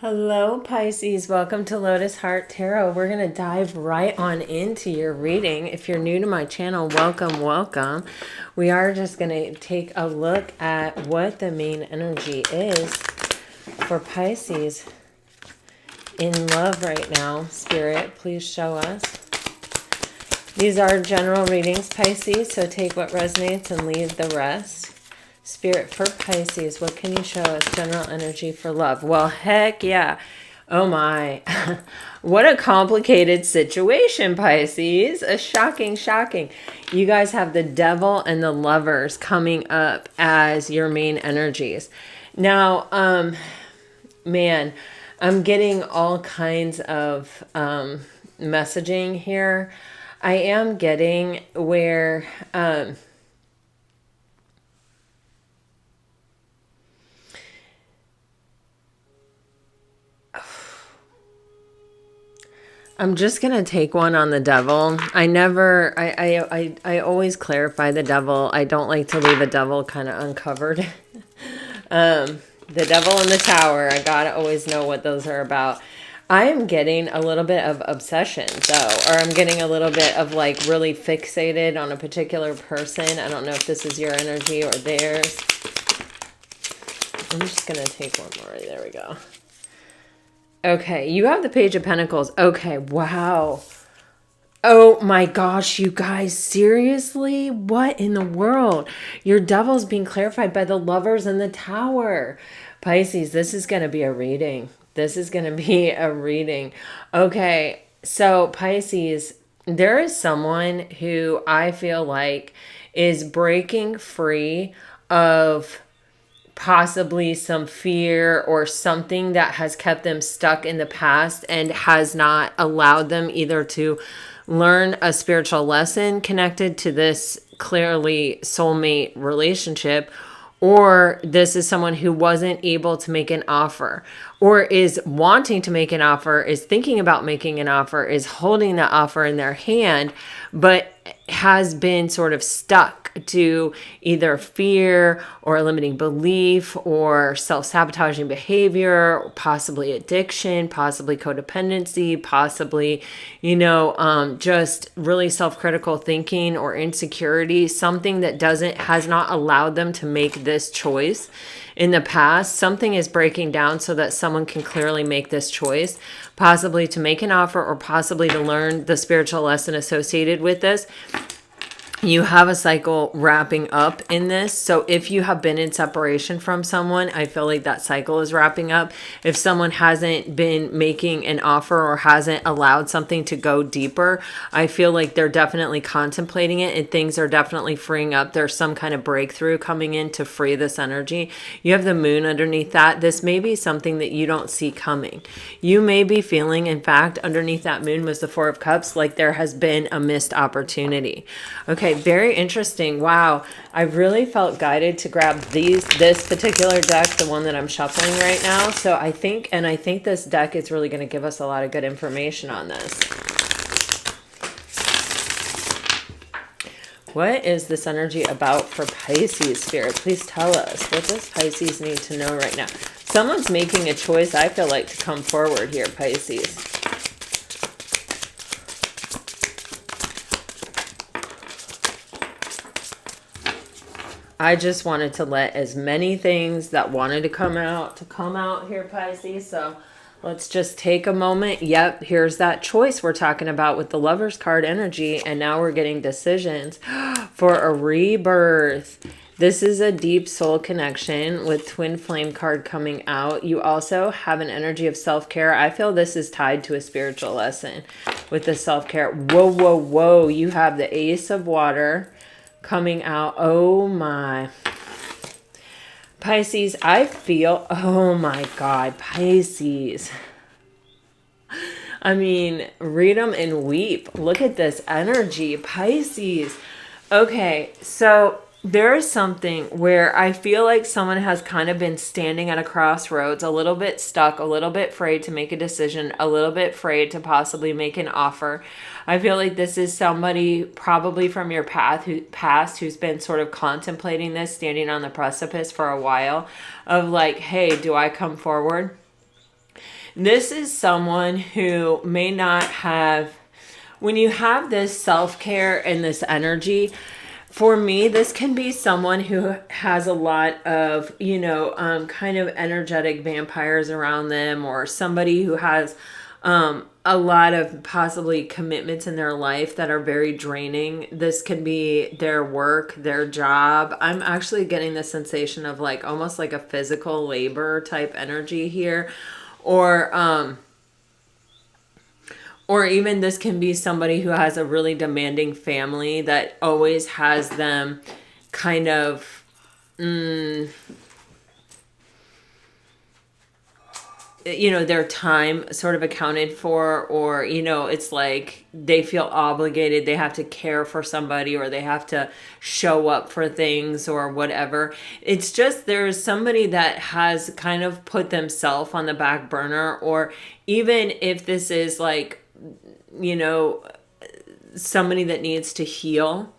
Hello, Pisces. Welcome to Lotus Heart Tarot. We're going to dive right on into your reading. If you're new to my channel, welcome, welcome. We are just going to take a look at what the main energy is for Pisces in love right now. Spirit, please show us. These are general readings, Pisces, so take what resonates and leave the rest. Spirit for Pisces, what can you show us? General energy for love. Well, heck yeah. Oh my. What a complicated situation, Pisces. A shocking. You guys have the Devil and the Lovers coming up as your main energies. Now, man, I'm getting all kinds of messaging here. I am getting where I'm just going to take one on the devil. I always clarify the devil. I don't like to leave a devil kind of uncovered. The devil in the tower. I got to always know what those are about. I am getting a little bit of obsession though, or I'm getting a little bit of like really fixated on a particular person. I don't know if this is your energy or theirs. I'm just going to take one more. There we go. Okay, you have the Page of Pentacles. Okay, wow. Oh my gosh, you guys, seriously? What in the world? Your devil's being clarified by the Lovers in the Tower. Pisces, this is going to be a reading. This is going to be a reading. Okay, so Pisces, there is someone who I feel like is breaking free of possibly some fear or something that has kept them stuck in the past and has not allowed them either to learn a spiritual lesson connected to this clearly soulmate relationship, or this is someone who wasn't able to make an offer or is wanting to make an offer, is thinking about making an offer, is holding that offer in their hand, but has been sort of stuck to either fear or limiting belief or self-sabotaging behavior, or possibly addiction, possibly codependency, possibly, just really self-critical thinking or insecurity, something that has not allowed them to make this choice in the past. Something is breaking down so that someone can clearly make this choice, possibly to make an offer or possibly to learn the spiritual lesson associated with this. You have a cycle wrapping up in this. So if you have been in separation from someone, I feel like that cycle is wrapping up. If someone hasn't been making an offer or hasn't allowed something to go deeper, I feel like they're definitely contemplating it and things are definitely freeing up. There's some kind of breakthrough coming in to free this energy. You have the moon underneath that. This may be something that you don't see coming. You may be feeling, in fact, underneath that moon was the Four of Cups, like there has been a missed opportunity. Okay, very interesting. Wow. I really felt guided to grab this particular deck, the one that I'm shuffling right now. So I think this deck is really going to give us a lot of good information on this. What is this energy about for Pisces, Spirit? Please tell us. What does Pisces need to know right now? Someone's making a choice, I feel like, to come forward here, Pisces. I just wanted to let as many things that wanted to come out here, Pisces. So let's just take a moment. Yep, here's that choice we're talking about with the Lovers card energy. And now we're getting decisions for a rebirth. This is a deep soul connection with Twin Flame card coming out. You also have an energy of self-care. I feel this is tied to a spiritual lesson with the self-care. Whoa. You have the Ace of Water coming out. Oh my. Pisces, I feel, oh my God, Pisces. I mean, read them and weep. Look at this energy, Pisces. Okay, so there is something where I feel like someone has kind of been standing at a crossroads, a little bit stuck, a little bit afraid to make a decision, a little bit afraid to possibly make an offer. I feel like this is somebody probably from your past who's been sort of contemplating this, standing on the precipice for a while of like, hey, do I come forward? This is someone who may not have, when you have this self-care and this energy, for me, this can be someone who has a lot of, kind of energetic vampires around them, or somebody who has a lot of possibly commitments in their life that are very draining. This can be their work, their job. I'm actually getting the sensation of like almost like a physical labor type energy here. Or even this can be somebody who has a really demanding family that always has them kind of, their time sort of accounted for, or, it's like they feel obligated. They have to care for somebody, or they have to show up for things or whatever. It's just there's somebody that has kind of put themselves on the back burner, or even if this is like, somebody that needs to heal.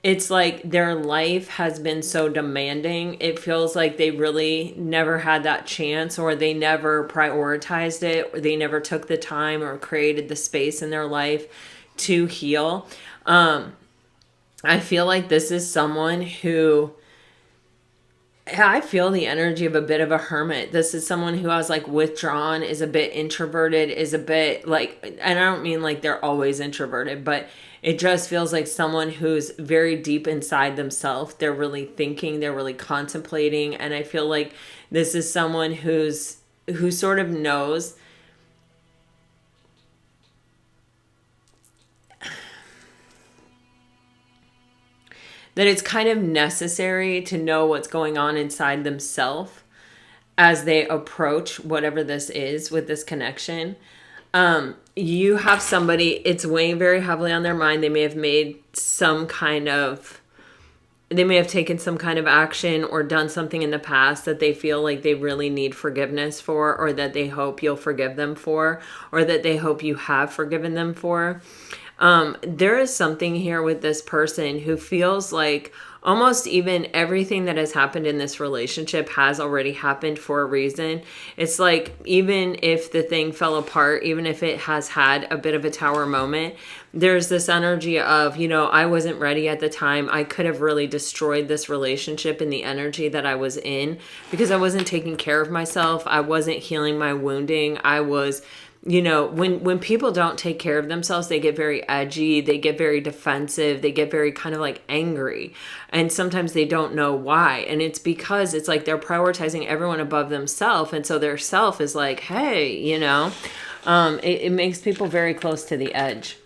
It's like their life has been so demanding. It feels like they really never had that chance, or they never prioritized it, or they never took the time or created the space in their life to heal. I feel like this is someone who, I feel the energy of a bit of a hermit. This is someone who has like withdrawn, is a bit introverted, is a bit like, and I don't mean like they're always introverted, but it just feels like someone who's very deep inside themselves. They're really thinking, they're really contemplating. And I feel like this is someone who sort of knows that it's kind of necessary to know what's going on inside themselves as they approach whatever this is with this connection. You have somebody, it's weighing very heavily on their mind. They may have taken some kind of action or done something in the past that they feel like they really need forgiveness for, or that they hope you'll forgive them for, or that they hope you have forgiven them for. There is something here with this person who feels like almost even everything that has happened in this relationship has already happened for a reason. It's like, even if the thing fell apart, even if it has had a bit of a tower moment, there's this energy of, I wasn't ready at the time. I could have really destroyed this relationship in the energy that I was in, because I wasn't taking care of myself. I wasn't healing my wounding. I was, when people don't take care of themselves, they get very edgy, they get very defensive, they get very kind of like angry. And sometimes they don't know why. And it's because it's like they're prioritizing everyone above themselves. And so their self is like, hey, it makes people very close to the edge.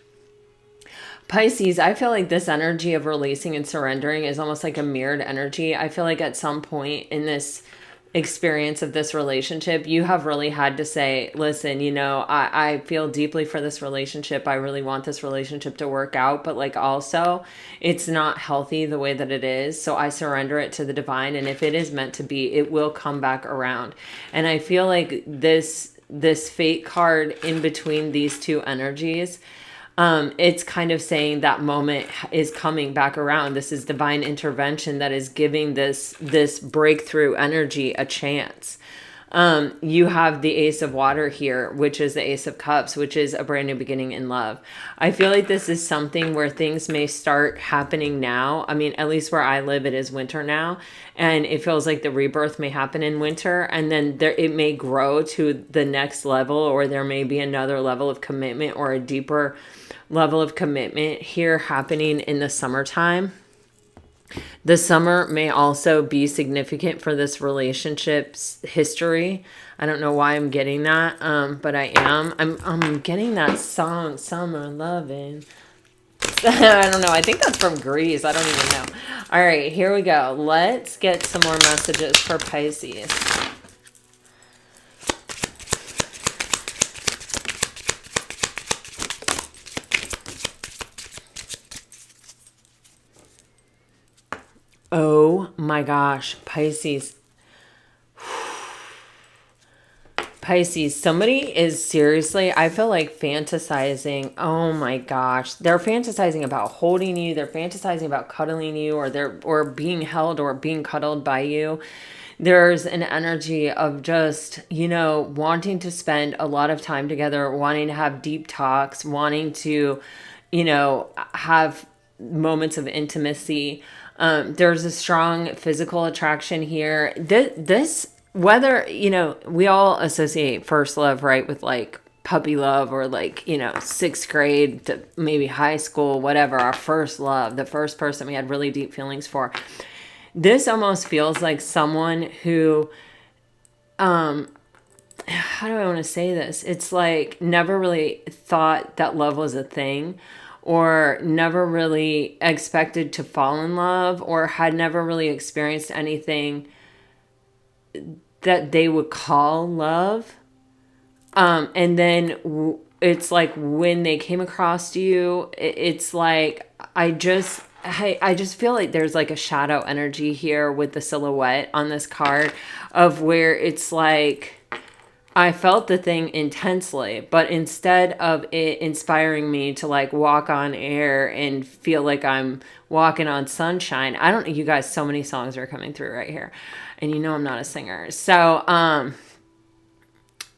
Pisces, I feel like this energy of releasing and surrendering is almost like a mirrored energy. I feel like at some point in this experience of this relationship, you have really had to say, listen, I feel deeply for this relationship. I really want this relationship to work out, but like also it's not healthy the way that it is. So I surrender it to the divine. And if it is meant to be, it will come back around. And I feel like this fate card in between these two energies, it's kind of saying that moment is coming back around. This is divine intervention that is giving this breakthrough energy a chance. You have the Ace of Water here, which is the Ace of Cups, which is a brand new beginning in love. I feel like this is something where things may start happening now. I mean, at least where I live, it is winter now. And it feels like the rebirth may happen in winter. And then it may grow to the next level, or there may be another level of commitment, or a deeper level of commitment here happening in the summertime. The summer may also be significant for this relationship's history. I don't know why I'm getting that, but I am. I'm getting that song, Summer Lovin'. I don't know. I think that's from Greece. I don't even know. All right, here we go. Let's get some more messages for Pisces. Oh my gosh, Pisces. Pisces, somebody is seriously, I feel like fantasizing. Oh my gosh. They're fantasizing about holding you. They're fantasizing about cuddling you, or being held or being cuddled by you. there's an energy of just, wanting to spend a lot of time together, wanting to have deep talks, wanting to, have moments of intimacy. There's a strong physical attraction here. This whether, we all associate first love, right, with like puppy love or like, sixth grade to maybe high school, whatever, our first love, the first person we had really deep feelings for. This almost feels like someone who, how do I want to say this? It's like never really thought that love was a thing, or never really expected to fall in love, or had never really experienced anything that they would call love. And then it's like when they came across you, it's like, I just feel like there's like a shadow energy here with the silhouette on this card of where it's like, I felt the thing intensely, but instead of it inspiring me to like walk on air and feel like I'm walking on sunshine, I don't know, you guys, so many songs are coming through right here. And I'm not a singer. So,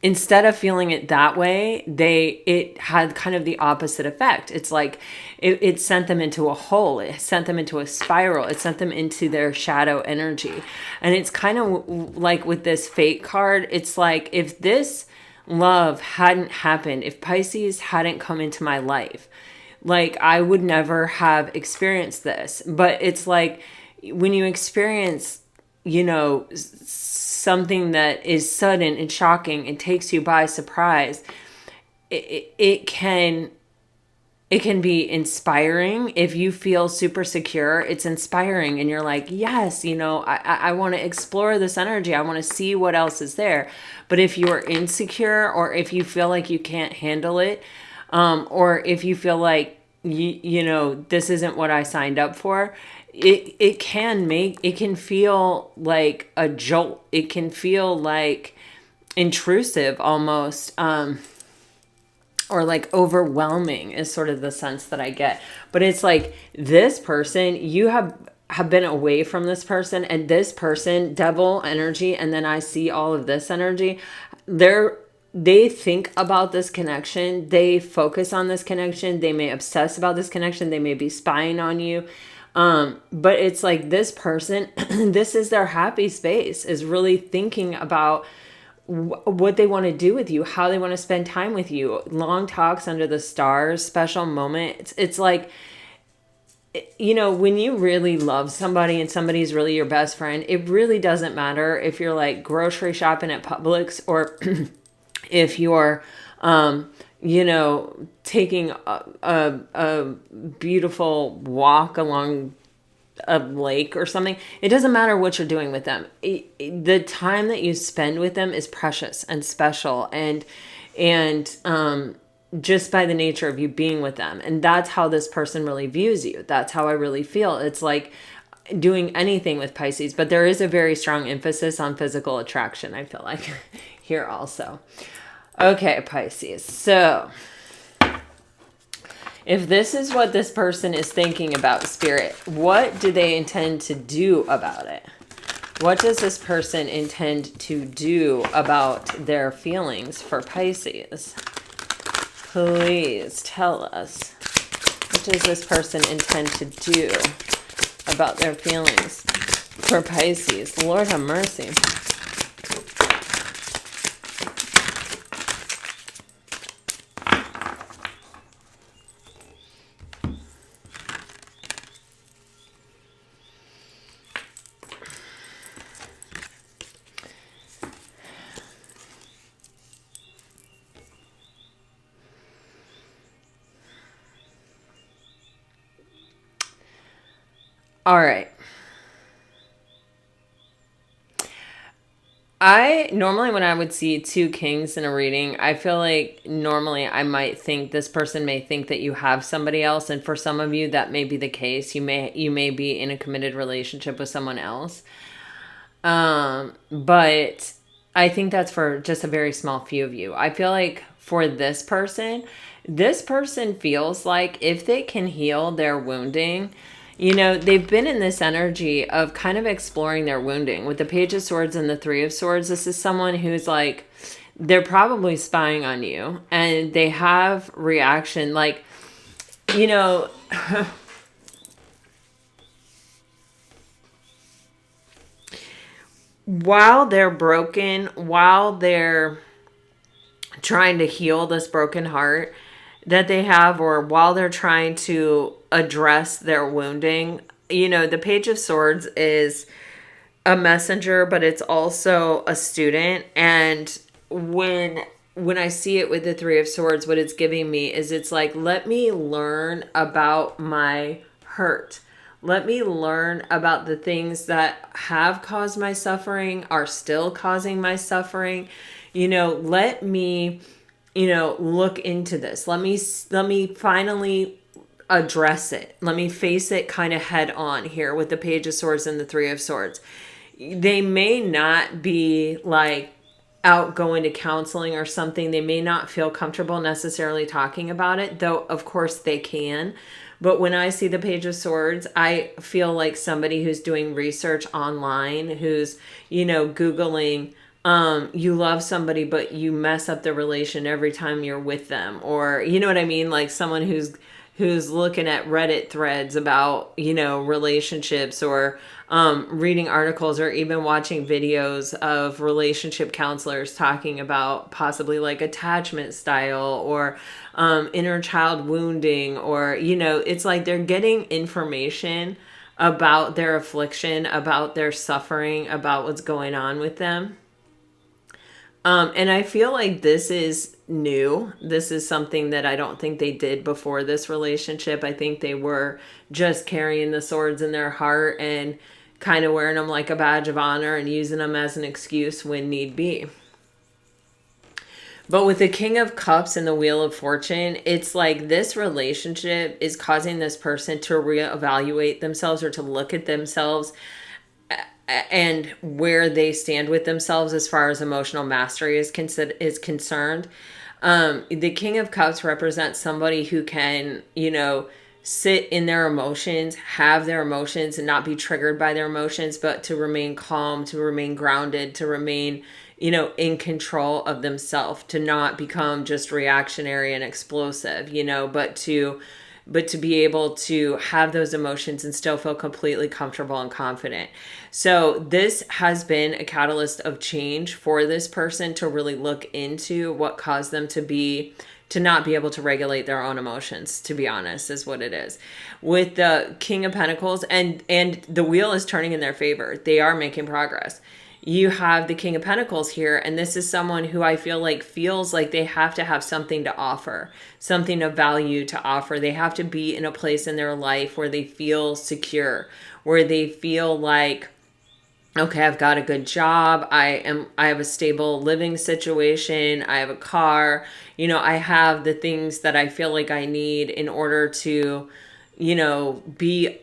instead of feeling it that way, it had kind of the opposite effect. It's like it sent them into a hole. It sent them into a spiral. It sent them into their shadow energy. And it's kind of like with this fate card, it's like if this love hadn't happened, if Pisces hadn't come into my life, like I would never have experienced this. But it's like when you experience, something that is sudden and shocking and takes you by surprise, it can be inspiring. If you feel super secure, it's inspiring and you're like, yes, I want to explore this energy. I want to see what else is there. But if you're insecure, or if you feel like you can't handle it, or if you feel like this isn't what I signed up for, it can feel like a jolt. It can feel like intrusive almost, or like overwhelming is sort of the sense that I get. But it's like this person, you have been away from this person, and this person, devil energy, and then I see all of this energy. They think about this connection. They focus on this connection. They may obsess about this connection. They may be spying on you. But it's like this person, this is their happy space, is really thinking about what they want to do with you, how they want to spend time with you, long talks under the stars, special moments. It's like, when you really love somebody and somebody's really your best friend, it really doesn't matter if you're like grocery shopping at Publix, or if you're, taking a beautiful walk along a lake or something. It doesn't matter what you're doing with them. The time that you spend with them is precious and special, and just by the nature of you being with them. And that's how this person really views you. That's how I really feel. It's like doing anything with Pisces, but there is a very strong emphasis on physical attraction, I feel like, here also. Okay, Pisces. So if this is what this person is thinking about, Spirit, what do they intend to do about it? What does this person intend to do about their feelings for Pisces? Please tell us. What does this person intend to do about their feelings for Pisces? Lord have mercy. All right. Normally when I would see two kings in a reading, I feel like normally I might think this person may think that you have somebody else. And for some of you, that may be the case. You may be in a committed relationship with someone else. But I think that's for just a very small few of you. I feel like for this person feels like if they can heal their wounding, You know, they've been in this energy of kind of exploring their wounding. With the Page of Swords and the Three of Swords, this is someone who's like, they're probably spying on you, and they have reaction. Like, you know, while they're broken, while they're trying to heal this broken heart that they have, or while they're trying to address their wounding, you know, the Page of Swords is a messenger, but it's also a student. And when I see it with the Three of Swords, what it's giving me is, it's like, let me learn about my hurt. Let me learn about the things that have caused my suffering, are still causing my suffering. You know, let me, you know, look into this. Let me finally address it. Let me face it kind of head on here with the Page of Swords and the Three of Swords. They may not be like out going to counseling or something. They may not feel comfortable necessarily talking about it, though of course they can. But when I see the Page of Swords, I feel like somebody who's doing research online, who's, you know, Googling, you love somebody, but you mess up the relation every time you're with them. Or, you know what I mean? Like someone who's looking at Reddit threads about, you know, relationships, or reading articles, or even watching videos of relationship counselors talking about possibly like attachment style, or inner child wounding, or, you know, it's like they're getting information about their affliction, about their suffering, about what's going on with them. And I feel like this is new. This is something that I don't think they did before this relationship. I think they were just carrying the swords in their heart and kind of wearing them like a badge of honor and using them as an excuse when need be. But with the King of Cups and the Wheel of Fortune, it's like this relationship is causing this person to reevaluate themselves, or to look at themselves and where they stand with themselves as far as emotional mastery is concerned. The King of Cups represents somebody who can, you know, sit in their emotions, have their emotions, and not be triggered by their emotions, but to remain calm, to remain grounded, to remain, you know, in control of themselves, to not become just reactionary and explosive, you know, but to be able to have those emotions and still feel completely comfortable and confident. So this has been a catalyst of change for this person, to really look into what caused them to not be able to regulate their own emotions, to be honest, is what it is. With the King of Pentacles, and the wheel is turning in their favor. They are making progress. You have the King of Pentacles here, and this is someone who I feel like feels like they have to have something to offer, something of value to offer. They have to be in a place in their life where they feel secure, where they feel like, okay, I've got a good job. I have a stable living situation. I have a car. You know, I have the things that I feel like I need in order to, you know, be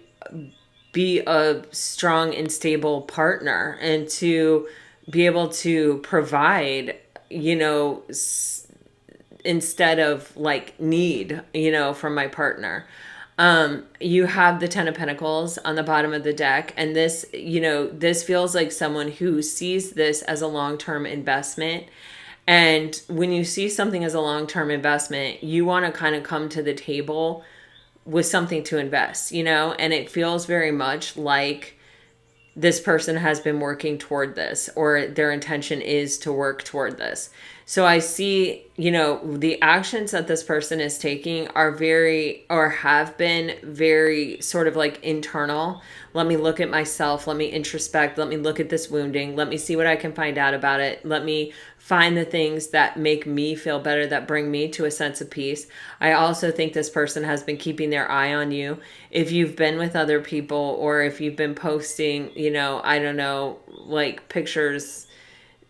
a strong and stable partner, and to be able to provide, you know, instead of like need, you know, from my partner. You have the Ten of Pentacles on the bottom of the deck. And this, you know, this feels like someone who sees this as a long-term investment. And when you see something as a long-term investment, you want to kind of come to the table with something to invest, you know, and it feels very much like this person has been working toward this, or their intention is to work toward this. So I see, you know, the actions that this person is taking are very, or have been very sort of like internal. Let me look at myself. Let me introspect. Let me look at this wounding. Let me see what I can find out about it. Let me find the things that make me feel better, that bring me to a sense of peace. I also think this person has been keeping their eye on you. If you've been with other people, or if you've been posting, you know, I don't know, like pictures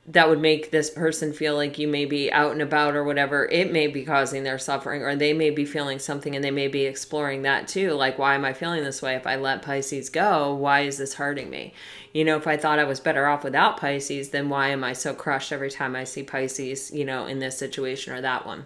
that would make this person feel like you may be out and about or whatever, it may be causing their suffering, or they may be feeling something and they may be exploring that too. Like, why am I feeling this way? If I let Pisces go, why is this hurting me? You know, if I thought I was better off without Pisces, then why am I so crushed every time I see Pisces, you know, in this situation or that one?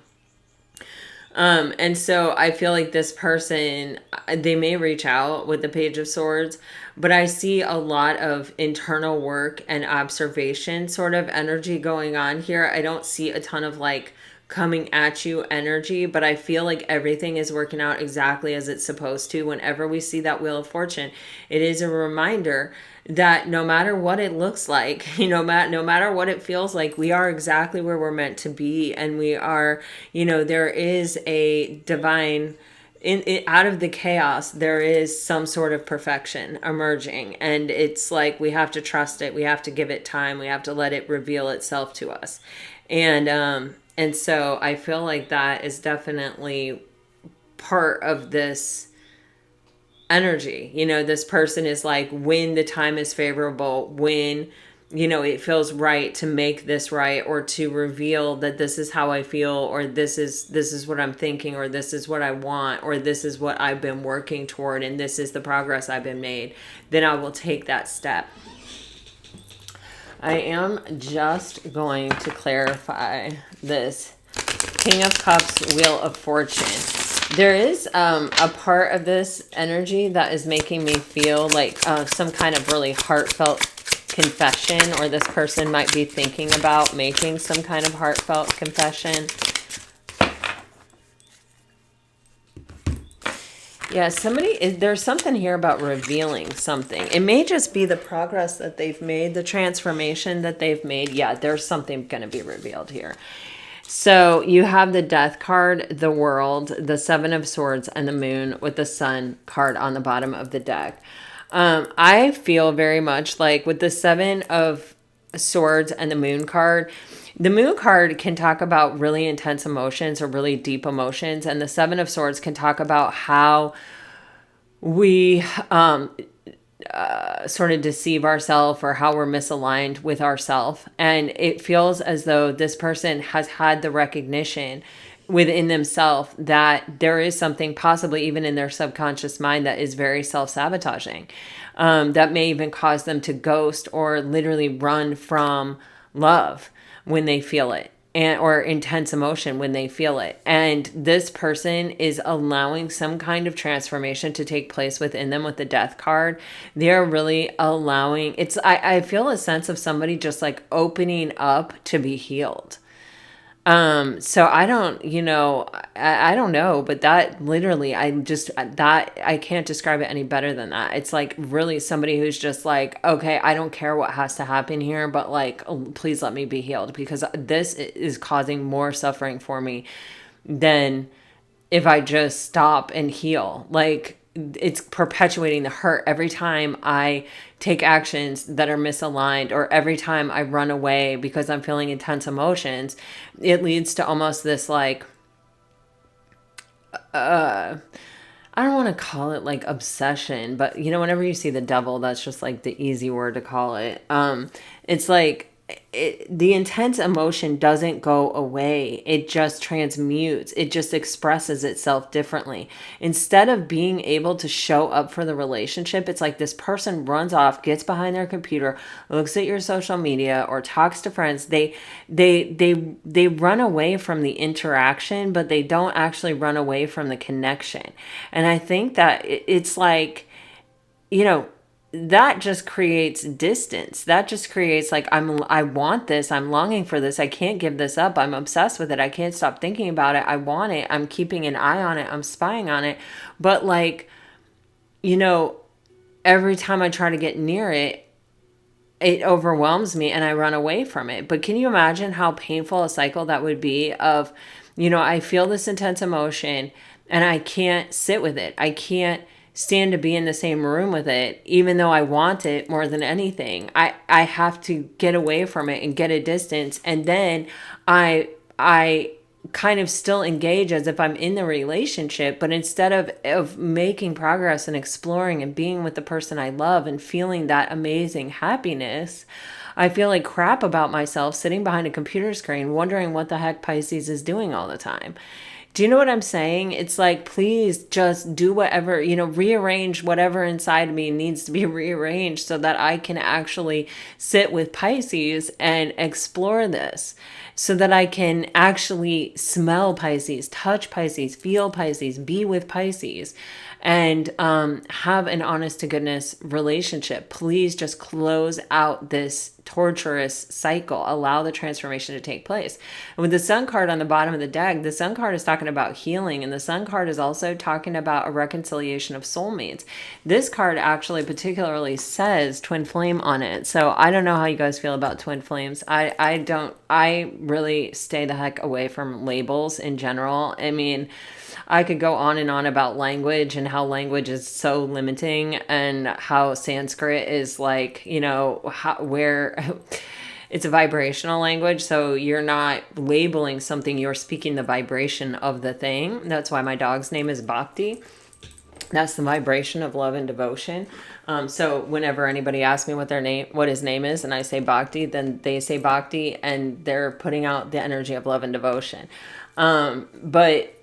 And so I feel like this person, they may reach out with the Page of Swords, but I see a lot of internal work and observation sort of energy going on here. I don't see a ton of like coming at you energy, but I feel like everything is working out exactly as it's supposed to. Whenever we see that Wheel of Fortune, it is a reminder that no matter what it looks like, no matter what it feels like, we are exactly where we're meant to be. And we are, there is a divine, out of the chaos, there is some sort of perfection emerging. And it's like, we have to trust it. We have to give it time. We have to let it reveal itself to us. And so I feel like that is definitely part of this energy. This person is like, when the time is favorable, when it feels right to make this right, or to reveal that this is how I feel, or this is what I'm thinking, or this is what I want, or this is what I've been working toward, and this is the progress I've been made, then I will take that step. I am just going to clarify this King of Cups, Wheel of Fortune. There is a part of this energy that is making me feel like some kind of really heartfelt confession, or this person might be thinking about making some kind of heartfelt confession. Yeah, there's something here about revealing something. It may just be the progress that they've made, the transformation that they've made. Yeah, there's something going to be revealed here. So you have the Death card, the World, the Seven of Swords, and the Moon, with the Sun card on the bottom of the deck. I feel very much like with the Seven of Swords and the Moon card, the Moon card can talk about really intense emotions or really deep emotions, and the Seven of Swords can talk about how we sort of deceive ourselves, or how we're misaligned with ourselves. And it feels as though this person has had the recognition within themselves that there is something, possibly even in their subconscious mind, that is very self-sabotaging, that may even cause them to ghost or literally run from love when they feel it, or intense emotion when they feel it. And this person is allowing some kind of transformation to take place within them with the Death card. They're really allowing, I feel a sense of somebody just like opening up to be healed. So I don't, I don't know, but that literally, I can't describe it any better than that. It's like really somebody who's just like, okay, I don't care what has to happen here, but like, please let me be healed, because this is causing more suffering for me than if I just stop and heal. Like, it's perpetuating the hurt every time I take actions that are misaligned, or every time I run away because I'm feeling intense emotions. It leads to almost this like, I don't want to call it like obsession, but whenever you see the devil, that's just like the easy word to call it. It's like, the intense emotion doesn't go away. It just transmutes. It just expresses itself differently. Instead of being able to show up for the relationship, it's like this person runs off, gets behind their computer, looks at your social media, or talks to friends. They run away from the interaction, but they don't actually run away from the connection. And I think that it's like, that just creates distance. That just creates like, I want this. I'm longing for this. I can't give this up. I'm obsessed with it. I can't stop thinking about it. I want it. I'm keeping an eye on it. I'm spying on it. But like, every time I try to get near it, it overwhelms me and I run away from it. But can you imagine how painful a cycle that would be of, I feel this intense emotion and I can't sit with it. I can't stand to be in the same room with it, even though I want it more than anything. I have to get away from it and get a distance. And then I kind of still engage as if I'm in the relationship, but instead of making progress and exploring and being with the person I love and feeling that amazing happiness, I feel like crap about myself sitting behind a computer screen, wondering what the heck Pisces is doing all the time. Do you know what I'm saying? It's like, please just do whatever, rearrange whatever inside me needs to be rearranged so that I can actually sit with Pisces and explore this. so that I can actually smell Pisces, touch Pisces, feel Pisces, be with Pisces, and have an honest to goodness relationship. Please just close out this torturous cycle. Allow the transformation to take place. And with the Sun card on the bottom of the deck, the Sun card is talking about healing, and the Sun card is also talking about a reconciliation of soulmates. This card actually particularly says twin flame on it. So I don't know how you guys feel about twin flames. I really stay the heck away from labels in general. I mean, I could go on and on about language and how language is so limiting, and how Sanskrit is like, you know, where it's a vibrational language. So you're not labeling something, you're speaking the vibration of the thing. That's why my dog's name is Bhakti. That's the vibration of love and devotion. So whenever anybody asks me what his name is, and I say Bhakti, then they say Bhakti, and they're putting out the energy of love and devotion. But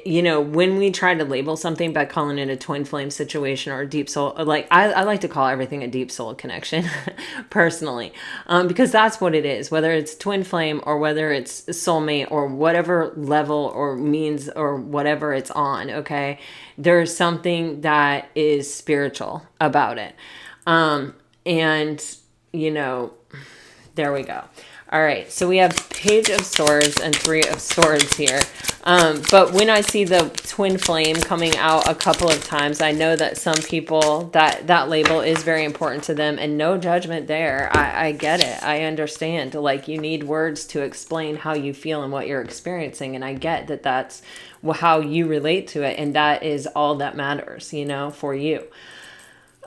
you know, when we try to label something by calling it a twin flame situation or a deep soul, like I like to call everything a deep soul connection personally, because that's what it is, whether it's twin flame or whether it's soulmate or whatever level or means or whatever it's on. Okay. There's something that is spiritual about it. And you know, there we go. All right, so we have Page of Swords and Three of Swords here. But when I see the twin flame coming out a couple of times, I know that some people, that label is very important to them, and no judgment there. I get it. I understand. Like, you need words to explain how you feel and what you're experiencing, and I get that that's how you relate to it, and that is all that matters, you know, for you.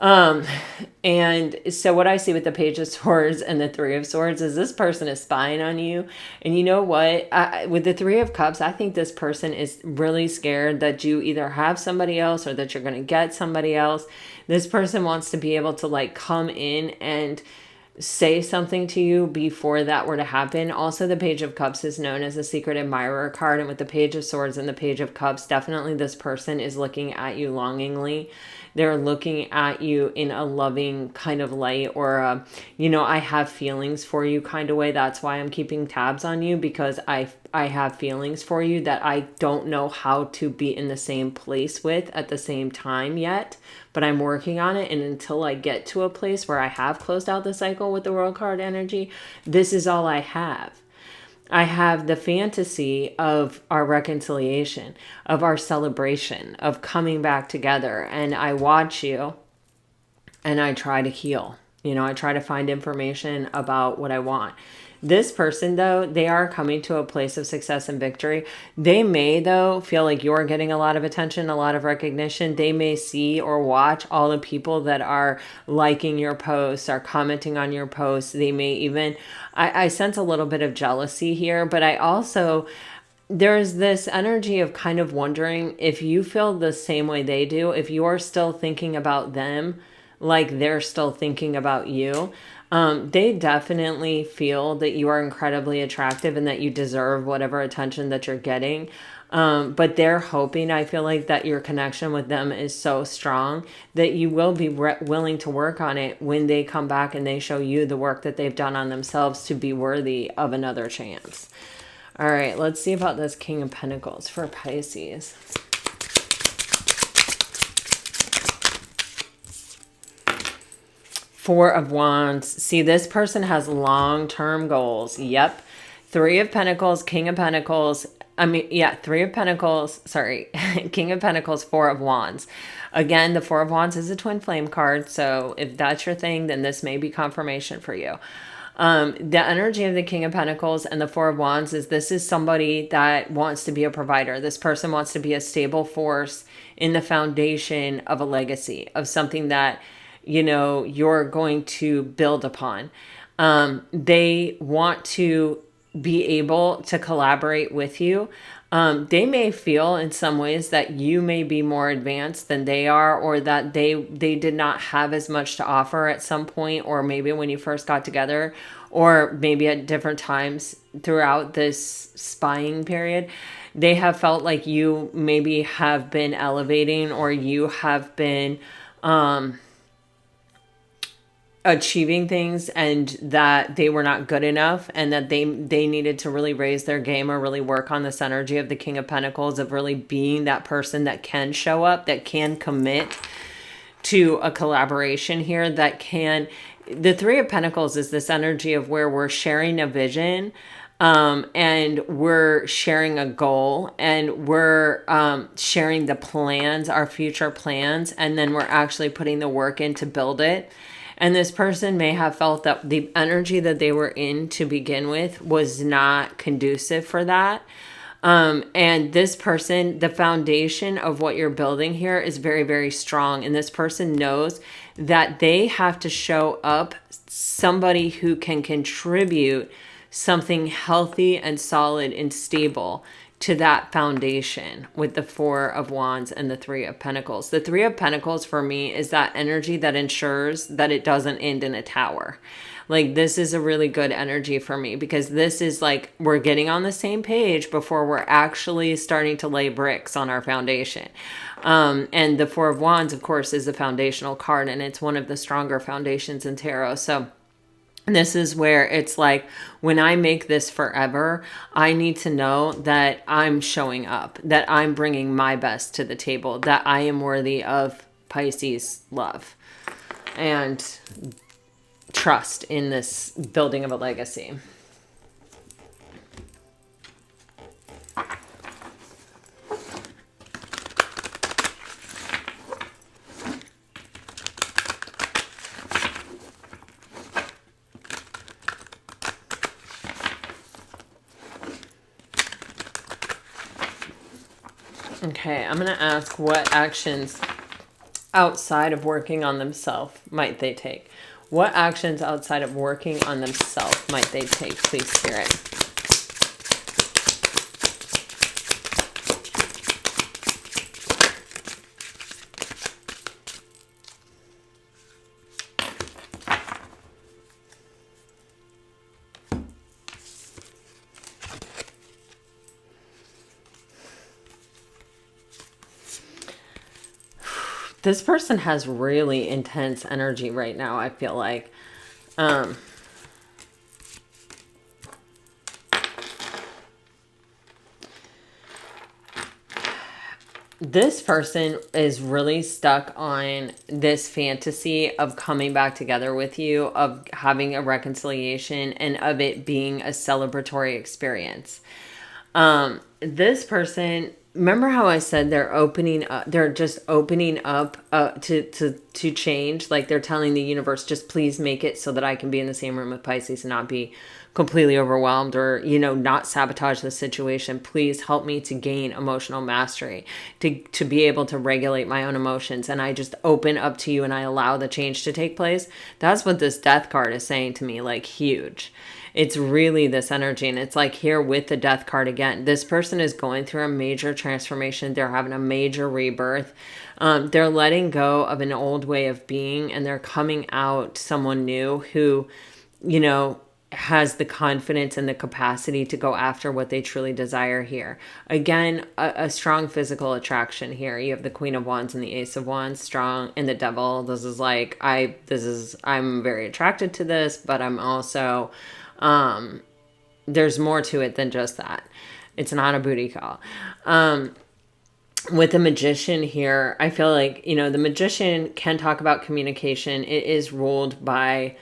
And so what I see with the Page of Swords and the Three of Swords is this person is spying on you. And you know what? With the Three of Cups, I think this person is really scared that you either have somebody else or that you're going to get somebody else. This person wants to be able to like come in and say something to you before that were to happen. Also, the Page of Cups is known as a secret admirer card. And with the Page of Swords and the Page of Cups, definitely this person is looking at you longingly. They're looking at you in a loving kind of light, or a, you know, I have feelings for you kind of way. That's why I'm keeping tabs on you, because I have feelings for you that I don't know how to be in the same place with at the same time yet, but I'm working on it. And until I get to a place where I have closed out the cycle with the World card energy, this is all I have. I have the fantasy of our reconciliation, of our celebration, of coming back together. And I watch you and I try to heal. You know, I try to find information about what I want. This person, though, they are coming to a place of success and victory. They may, though, feel like you're getting a lot of attention, a lot of recognition. They may see or watch all the people that are liking your posts, are commenting on your posts. They may even, I sense a little bit of jealousy here, but I also, there's this energy of kind of wondering if you feel the same way they do, if you're still thinking about them like they're still thinking about you. They definitely feel that you are incredibly attractive and that you deserve whatever attention that you're getting. But they're hoping, I feel like, that your connection with them is so strong that you will be willing to work on it when they come back and they show you the work that they've done on themselves to be worthy of another chance. All right, let's see about this King of Pentacles for Pisces. Four of Wands. See, this person has long-term goals. Yep. Three of Pentacles, King of Pentacles. Three of Pentacles. Sorry. King of Pentacles, Four of Wands. Again, the Four of Wands is a twin flame card. So if that's your thing, then this may be confirmation for you. The energy of the King of Pentacles and the Four of Wands is this is somebody that wants to be a provider. This person wants to be a stable force in the foundation of a legacy, of something that, you know, you're going to build upon. They want to be able to collaborate with you. They may feel in some ways that you may be more advanced than they are, or that they did not have as much to offer at some point, or maybe when you first got together, or maybe at different times throughout this spying period. They have felt like you maybe have been elevating, or you have been achieving things and that they were not good enough, and that they needed to really raise their game or really work on this energy of the King of Pentacles, of really being that person that can show up, that can commit to a collaboration here, that can. The Three of Pentacles is this energy of where we're sharing a vision, and we're sharing a goal, and we're sharing the plans, our future plans, and then we're actually putting the work in to build it. And this person may have felt that the energy that they were in to begin with was not conducive for that. And this person, the foundation of what you're building here is very, very strong. And this person knows that they have to show up somebody who can contribute something healthy and solid and stable to that foundation, with the Four of Wands and the Three of Pentacles. The Three of Pentacles for me is that energy that ensures that it doesn't end in a tower. Like, this is a really good energy for me, because this is like we're getting on the same page before we're actually starting to lay bricks on our foundation. And the Four of Wands, of course, is a foundational card, and it's one of the stronger foundations in tarot. So this is where it's like, when I make this forever, I need to know that I'm showing up, that I'm bringing my best to the table, that I am worthy of Pisces love and trust in this building of a legacy. Okay, I'm going to ask, what actions outside of working on themselves might they take? What actions outside of working on themselves might they take, please, Spirit? This person has really intense energy right now, I feel like. This person is really stuck on this fantasy of coming back together with you, of having a reconciliation, and of it being a celebratory experience. This person, remember how I said they're opening up, they're just opening up to change. Like, they're telling the universe, just please make it so that I can be in the same room with Pisces and not be completely overwhelmed, or, you know, not sabotage the situation. Please help me to gain emotional mastery, to be able to regulate my own emotions. And I just open up to you and I allow the change to take place. That's what this Death card is saying to me, like, huge. It's really this energy. And it's like, here with the Death card again, this person is going through a major transformation. They're having a major rebirth. They're letting go of an old way of being, and they're coming out someone new who, you know, has the confidence and the capacity to go after what they truly desire here. Again, a strong physical attraction here. You have the Queen of Wands and the Ace of Wands, strong, and the Devil. This is like, I'm very attracted to this, but I'm also, there's more to it than just that. It's not a booty call. With the Magician here, I feel like, you know, the Magician can talk about communication. It is ruled by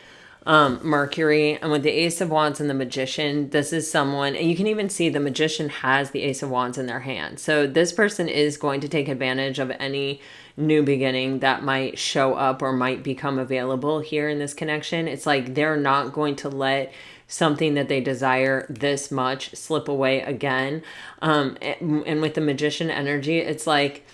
Mercury. And with the Ace of Wands and the Magician, this is someone, and you can even see the Magician has the Ace of Wands in their hand. So this person is going to take advantage of any new beginning that might show up or might become available here in this connection. It's like they're not going to let something that they desire this much slip away again. And with the Magician energy, it's like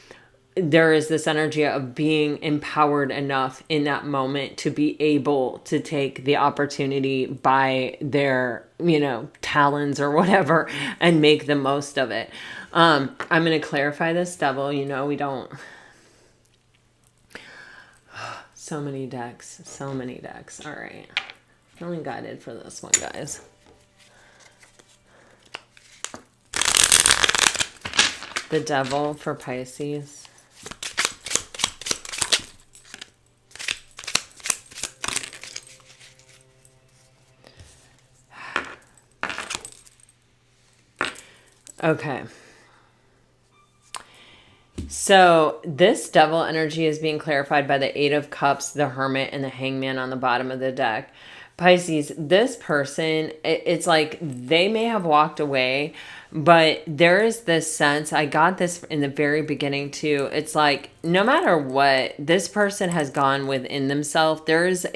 there is this energy of being empowered enough in that moment to be able to take the opportunity by their, you know, talons or whatever, and make the most of it. I'm going to clarify this, Devil. You know, we don't. So many decks. So many decks. All right. Feeling guided for this one, guys. The Devil for Pisces. Okay. So this devil energy is being clarified by the Eight of Cups, the Hermit, and the Hangman on the bottom of the deck. Pisces, this person, it's like they may have walked away, but there is this sense, I got this in the very beginning too. It's like no matter what, this person has gone within themselves. There's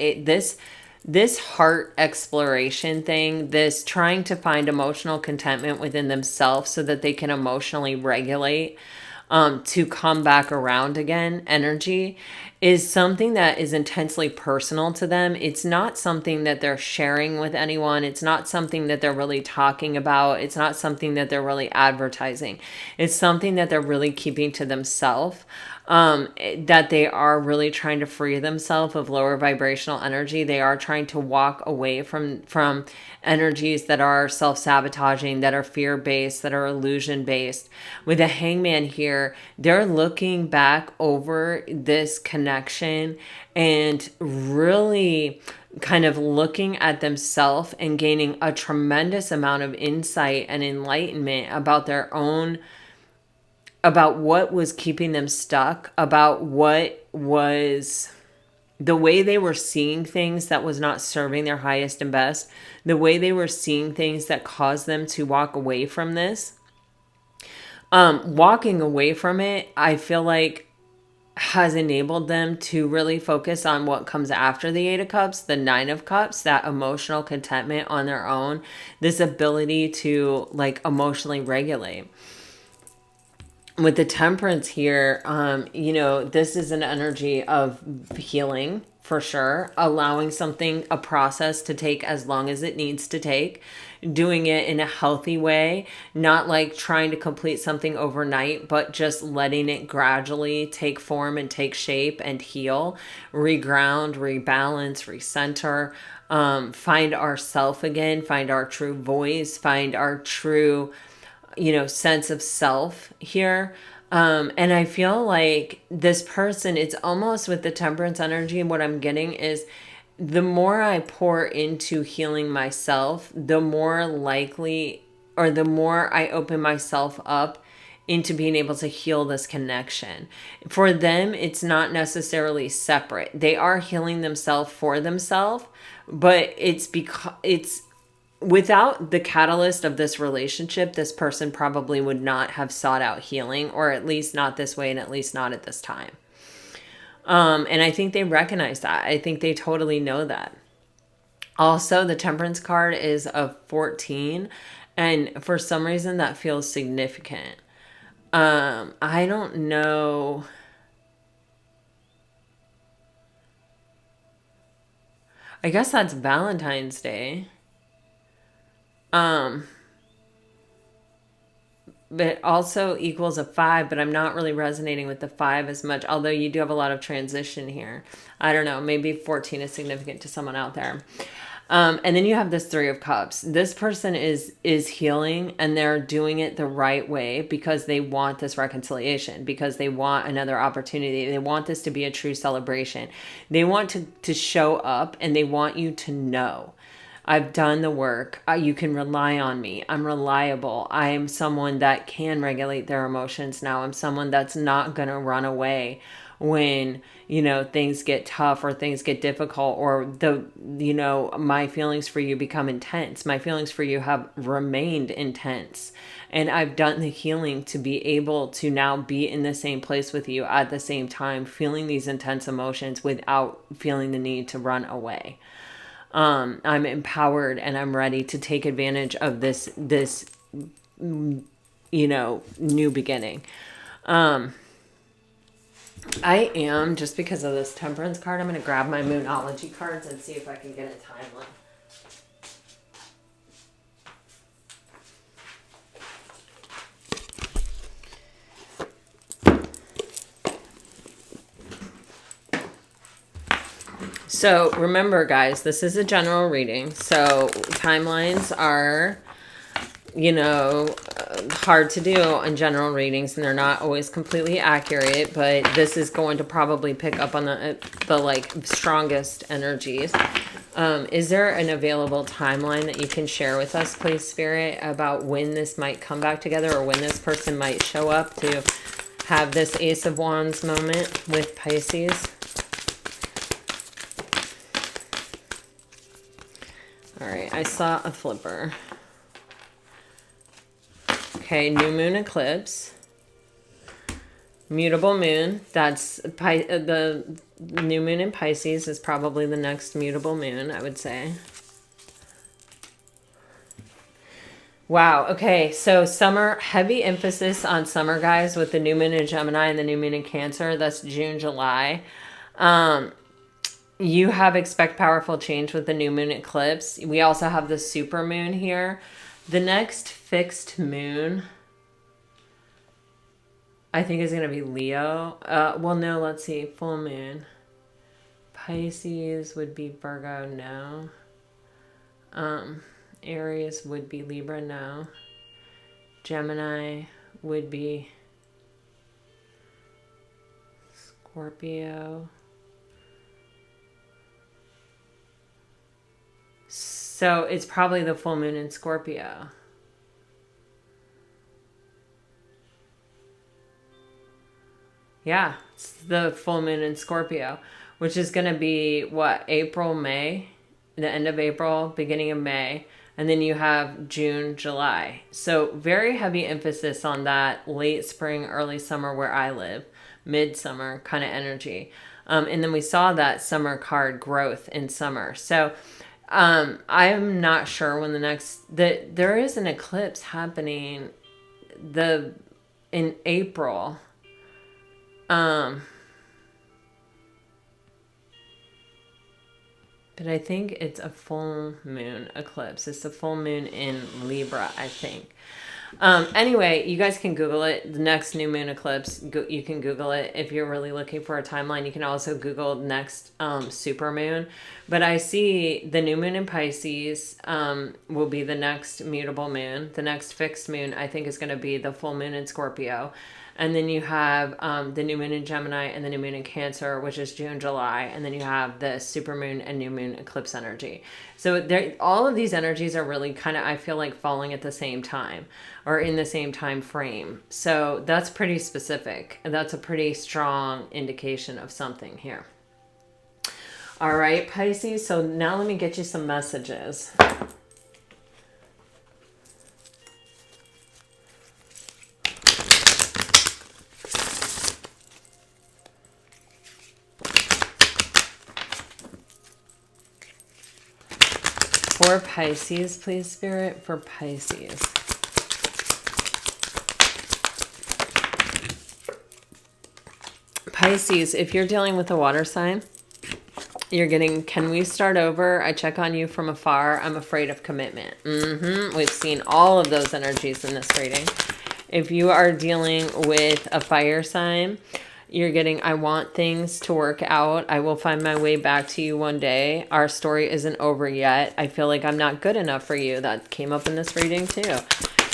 this heart exploration thing, this trying to find emotional contentment within themselves so that they can emotionally regulate, to come back around again, energy is something that is intensely personal to them. It's not something that they're sharing with anyone. It's not something that they're really talking about. It's not something that they're really advertising. It's something that they're really keeping to themselves. That they are really trying to free themselves of lower vibrational energy. They are trying to walk away from energies that are self-sabotaging, that are fear-based, that are illusion-based. With a Hangman here, they're looking back over this connection and really kind of looking at themselves and gaining a tremendous amount of insight and enlightenment about their own, about what was keeping them stuck, about what was the way they were seeing things that was not serving their highest and best, the way they were seeing things that caused them to walk away from this. Walking away from it, I feel like has enabled them to really focus on what comes after the Eight of Cups, the Nine of Cups, that emotional contentment on their own, this ability to like emotionally regulate. With the Temperance here, this is an energy of healing for sure, allowing a process to take as long as it needs to take, doing it in a healthy way, not like trying to complete something overnight, but just letting it gradually take form and take shape and heal, reground, rebalance, recenter, find ourself again, find our true voice, find our true sense of self here. And I feel like this person, it's almost with the Temperance energy, what I'm getting is the more I pour into healing myself, the more likely, or the more I open myself up into being able to heal this connection. For them, it's not necessarily separate. They are healing themselves for themselves, but it's because it's without the catalyst of this relationship, this person probably would not have sought out healing, or at least not this way, and at least not at this time. And I think they recognize that. I think they totally know that. Also, the Temperance card is a 14, and for some reason that feels significant. I don't know. I guess that's Valentine's Day. But also equals a 5, but I'm not really resonating with the 5 as much, although you do have a lot of transition here. I don't know, maybe 14 is significant to someone out there. And then you have this 3 of Cups. This person is healing, and they're doing it the right way because they want this reconciliation, because they want another opportunity. They want this to be a true celebration. They want to show up, and they want you to know, I've done the work. You can rely on me. I'm reliable. I am someone that can regulate their emotions now. I'm someone that's not going to run away when, things get tough or things get difficult, or my feelings for you become intense. My feelings for you have remained intense. And I've done the healing to be able to now be in the same place with you at the same time, feeling these intense emotions without feeling the need to run away. I'm empowered, and I'm ready to take advantage of this new beginning. I am, just because of this Temperance card, I'm going to grab my Moonology cards and see if I can get a timeline. So remember, guys, this is a general reading. So timelines are, hard to do in general readings, and they're not always completely accurate, but this is going to probably pick up on the strongest energies. Is there an available timeline that you can share with us, please, Spirit, about when this might come back together or when this person might show up to have this Ace of Wands moment with Pisces? All right, I saw a flipper. Okay, new moon eclipse. Mutable moon. That's the new moon in Pisces is probably the next mutable moon, I would say. Wow. Okay. So summer, heavy emphasis on summer, guys, with the new moon in Gemini and the new moon in Cancer. That's June, July. You expect powerful change with the new moon eclipse. We also have the super moon here. The next fixed moon, I think, is going to be Leo. Well, no, let's see. Full moon. Pisces would be Virgo, no. Aries would be Libra, no. Gemini would be Scorpio. So it's probably the full moon in Scorpio. Yeah, it's the full moon in Scorpio, which is going to be what, April, May, the end of April, beginning of May, and then you have June, July. So very heavy emphasis on that late spring, early summer where I live, midsummer kind of energy. And then we saw that summer card, growth in summer. So I'm not sure when the next, there is an eclipse happening in April. But I think it's a full moon eclipse. It's a full moon in Libra, I think. Anyway, you guys can Google it. The next new moon eclipse, you can Google it. If you're really looking for a timeline, you can also Google next super moon. But I see the new moon in Pisces will be the next mutable moon. The next fixed moon, I think, is going to be the full moon in Scorpio. And then you have the new moon in Gemini and the new moon in Cancer, which is June, July. And then you have the super moon and new moon eclipse energy. So all of these energies are really kind of, I feel like, falling at the same time or in the same time frame. So that's pretty specific. That's a pretty strong indication of something here. All right, Pisces. So now let me get you some messages. For Pisces, please, Spirit, for Pisces. Pisces, if you're dealing with a water sign, you're getting, can we start over? I check on you from afar. I'm afraid of commitment. We've seen all of those energies in this reading. If you are dealing with a fire sign, you're getting, I want things to work out. I will find my way back to you one day. Our story isn't over yet. I feel like I'm not good enough for you. That came up in this reading too.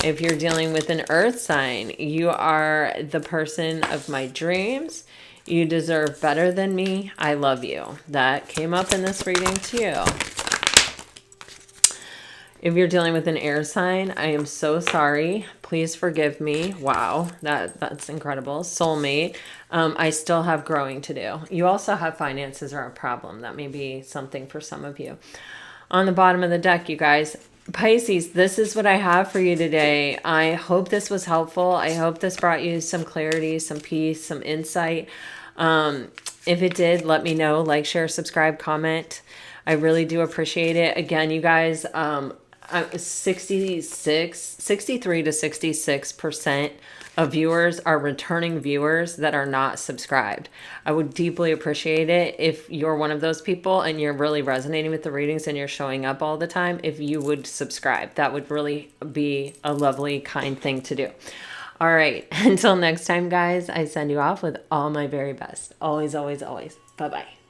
If you're dealing with an earth sign, you are the person of my dreams. You deserve better than me. I love you. That came up in this reading too. If you're dealing with an air sign, I am so sorry. Please forgive me. Wow, that's incredible. Soulmate. I still have growing to do. You also have finances are a problem. That may be something for some of you. On the bottom of the deck, you guys, Pisces, this is what I have for you today. I hope this was helpful. I hope this brought you some clarity, some peace, some insight. If it did, let me know. Like, share, subscribe, comment. I really do appreciate it. Again, you guys, 63 to 66% of viewers are returning viewers that are not subscribed. I would deeply appreciate it if you're one of those people and you're really resonating with the readings and you're showing up all the time, if you would subscribe. That would really be a lovely, kind thing to do. All right. Until next time, guys, I send you off with all my very best. Always, always, always. Bye-bye.